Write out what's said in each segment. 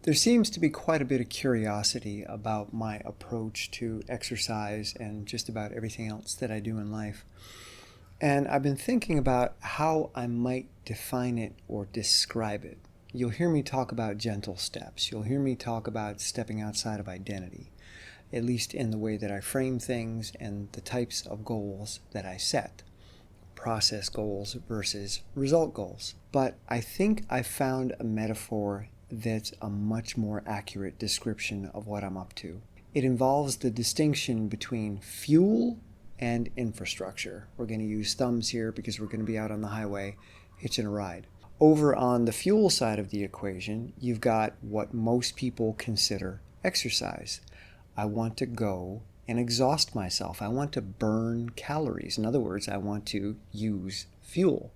There seems to be quite a bit of curiosity about my approach to exercise and just about everything else that I do in life. And I've been thinking about how I might define it or describe it. You'll hear me talk about gentle steps. You'll hear me talk about stepping outside of identity, at least in the way that I frame things and the types of goals that I set. Process goals versus result goals. But I think I found a metaphor that's a much more accurate description of what I'm up to. It involves the distinction between fuel and infrastructure. We're going to use thumbs here because we're going to be out on the highway hitching a ride. Over on the fuel side of the equation, you've got what most people consider exercise. I want to go and exhaust myself. I want to burn calories. In other words, I want to use fuel.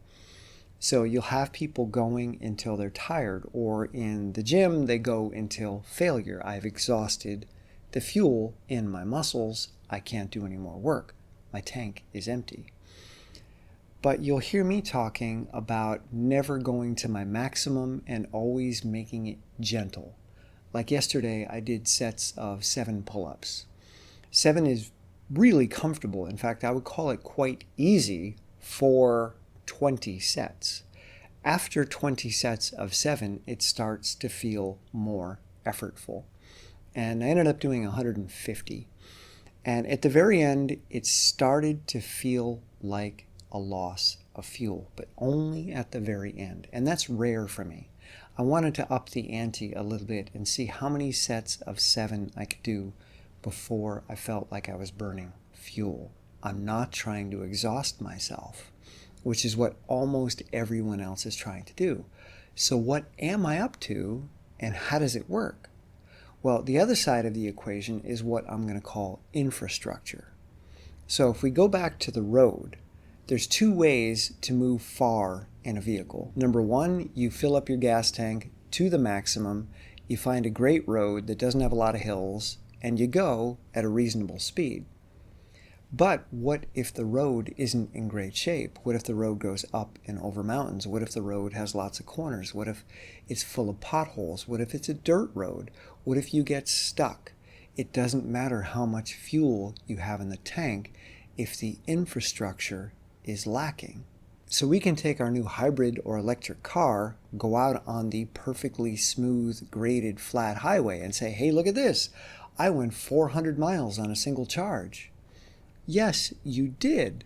So you'll have people going until they're tired, or in the gym, they go until failure. I've exhausted the fuel in my muscles. I can't do any more work. My tank is empty. But you'll hear me talking about never going to my maximum and always making it gentle. Like yesterday, I did sets of 7 pull-ups. 7 is really comfortable. In fact, I would call it quite easy for 20 sets. After 20 sets of 7, it starts to feel more effortful. And I ended up doing 150. And at the very end, it started to feel like a loss of fuel, but only at the very end. And that's rare for me. I wanted to up the ante a little bit and see how many sets of 7 I could do before I felt like I was burning fuel. I'm not trying to exhaust myself, which is what almost everyone else is trying to do. So what am I up to, and how does it work? Well, the other side of the equation is what I'm going to call infrastructure. So if we go back to the road, there's 2 ways to move far in a vehicle. Number 1, you fill up your gas tank to the maximum, you find a great road that doesn't have a lot of hills, and you go at a reasonable speed. But what if the road isn't in great shape? What if the road goes up and over mountains? What if the road has lots of corners? What if it's full of potholes? What if it's a dirt road? What if you get stuck? It doesn't matter how much fuel you have in the tank if the infrastructure is lacking. So we can take our new hybrid or electric car, go out on the perfectly smooth, graded, flat highway and say, hey, look at this. I went 400 miles on a single charge. Yes, you did,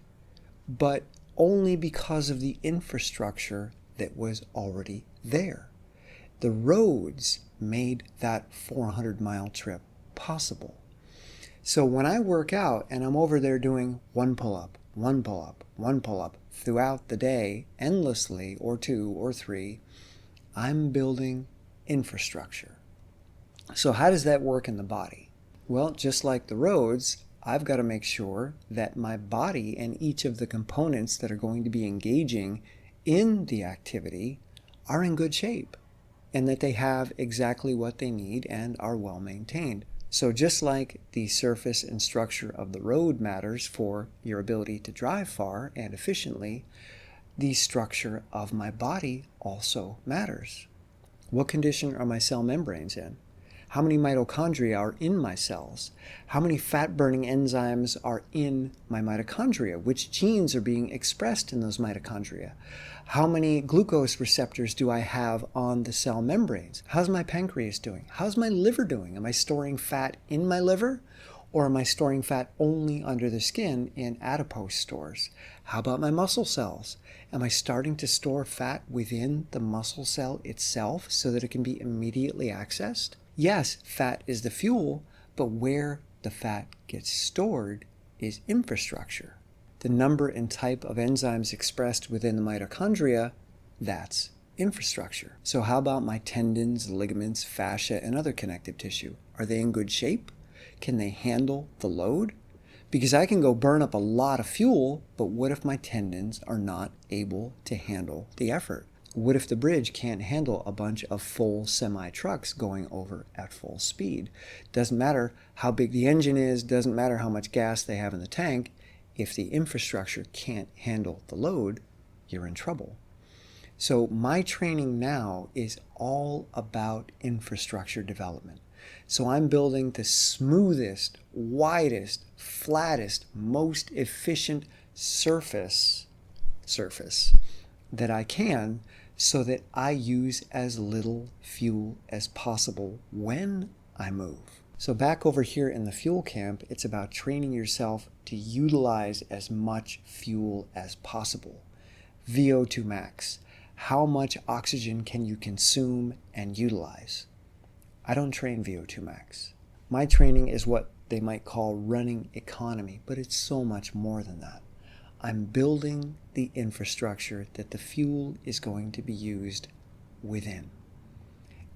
but only because of the infrastructure that was already there. The roads made that 400-mile trip possible. So when I work out and I'm over there doing 1 pull-up, 1 pull-up, 1 pull-up throughout the day, endlessly, or 2 or 3, I'm building infrastructure. So how does that work in the body? Well, just like the roads, I've got to make sure that my body and each of the components that are going to be engaging in the activity are in good shape and that they have exactly what they need and are well maintained. So just like the surface and structure of the road matters for your ability to drive far and efficiently, the structure of my body also matters. What condition are my cell membranes in? How many mitochondria are in my cells? How many fat-burning enzymes are in my mitochondria? Which genes are being expressed in those mitochondria? How many glucose receptors do I have on the cell membranes? How's my pancreas doing? How's my liver doing? Am I storing fat in my liver? Or am I storing fat only under the skin in adipose stores? How about my muscle cells? Am I starting to store fat within the muscle cell itself so that it can be immediately accessed? Yes, fat is the fuel, but where the fat gets stored is infrastructure. The number and type of enzymes expressed within the mitochondria, that's infrastructure. So how about my tendons, ligaments, fascia, and other connective tissue? Are they in good shape? Can they handle the load? Because I can go burn up a lot of fuel, but what if my tendons are not able to handle the effort? What if the bridge can't handle a bunch of full semi-trucks going over at full speed? Doesn't matter how big the engine is, doesn't matter how much gas they have in the tank. If the infrastructure can't handle the load, you're in trouble. So my training now is all about infrastructure development. So I'm building the smoothest, widest, flattest, most efficient surface that I can, so that I use as little fuel as possible when I move. So back over here in the fuel camp, it's about training yourself to utilize as much fuel as possible. VO2 max. How much oxygen can you consume and utilize? I don't train VO2 max. My training is what they might call running economy, but it's so much more than that. I'm building the infrastructure that the fuel is going to be used within.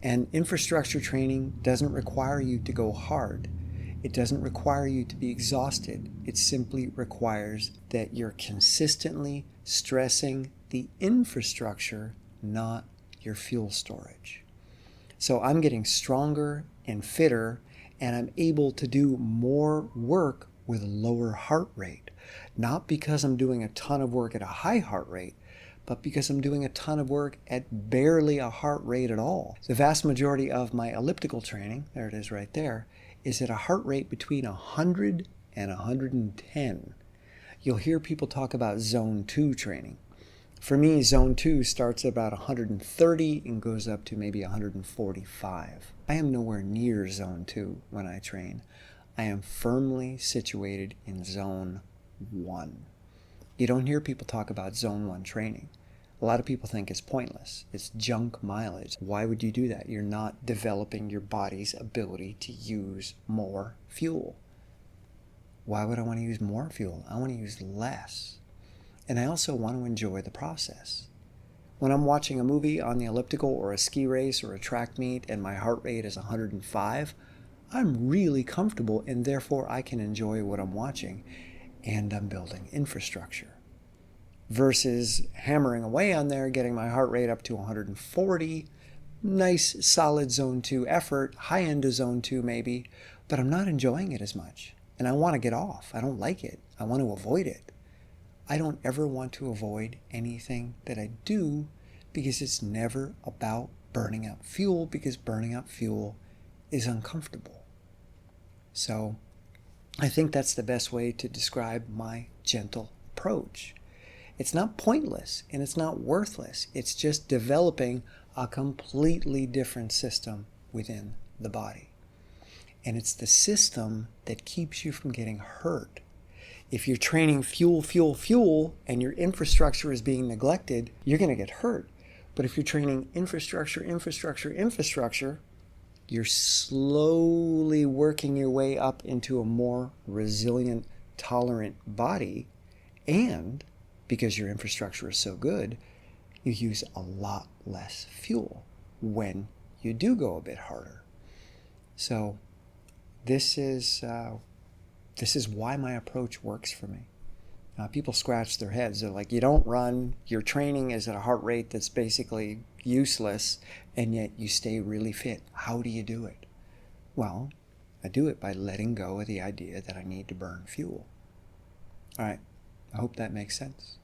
And infrastructure training doesn't require you to go hard. It doesn't require you to be exhausted. It simply requires that you're consistently stressing the infrastructure, not your fuel storage. So I'm getting stronger and fitter, and I'm able to do more work with lower heart rate. Not because I'm doing a ton of work at a high heart rate, but because I'm doing a ton of work at barely a heart rate at all. The vast majority of my elliptical training, there it is right there, is at a heart rate between 100 and 110. You'll hear people talk about zone 2 training. For me, zone 2 starts at about 130 and goes up to maybe 145. I am nowhere near zone 2 when I train. I am firmly situated in zone 1. You don't hear people talk about zone 1 training. A lot of people think it's pointless. It's junk mileage. Why would you do that? You're not developing your body's ability to use more fuel. Why would I want to use more fuel? I want to use less. And I also want to enjoy the process. When I'm watching a movie on the elliptical or a ski race or a track meet and my heart rate is 105, I'm really comfortable, and therefore I can enjoy what I'm watching, and I'm building infrastructure. Versus hammering away on there, getting my heart rate up to 140, nice solid zone 2 effort, high end of zone 2 maybe, but I'm not enjoying it as much. And I want to get off. I don't like it. I want to avoid it. I don't ever want to avoid anything that I do, because it's never about burning up fuel, because burning up fuel is uncomfortable. So I think that's the best way to describe my gentle approach. It's not pointless and it's not worthless. It's just developing a completely different system within the body. And it's the system that keeps you from getting hurt. If you're training fuel, and your infrastructure is being neglected, you're going to get hurt. But if you're training infrastructure, you're slowly working your way up into a more resilient, tolerant body. And because your infrastructure is so good, you use a lot less fuel when you do go a bit harder. So this is why my approach works for me. People scratch their heads. They're like, you don't run, your training is at a heart rate that's basically useless, and yet you stay really fit. How do you do it? Well, I do it by letting go of the idea that I need to burn fuel. All right, I hope that makes sense.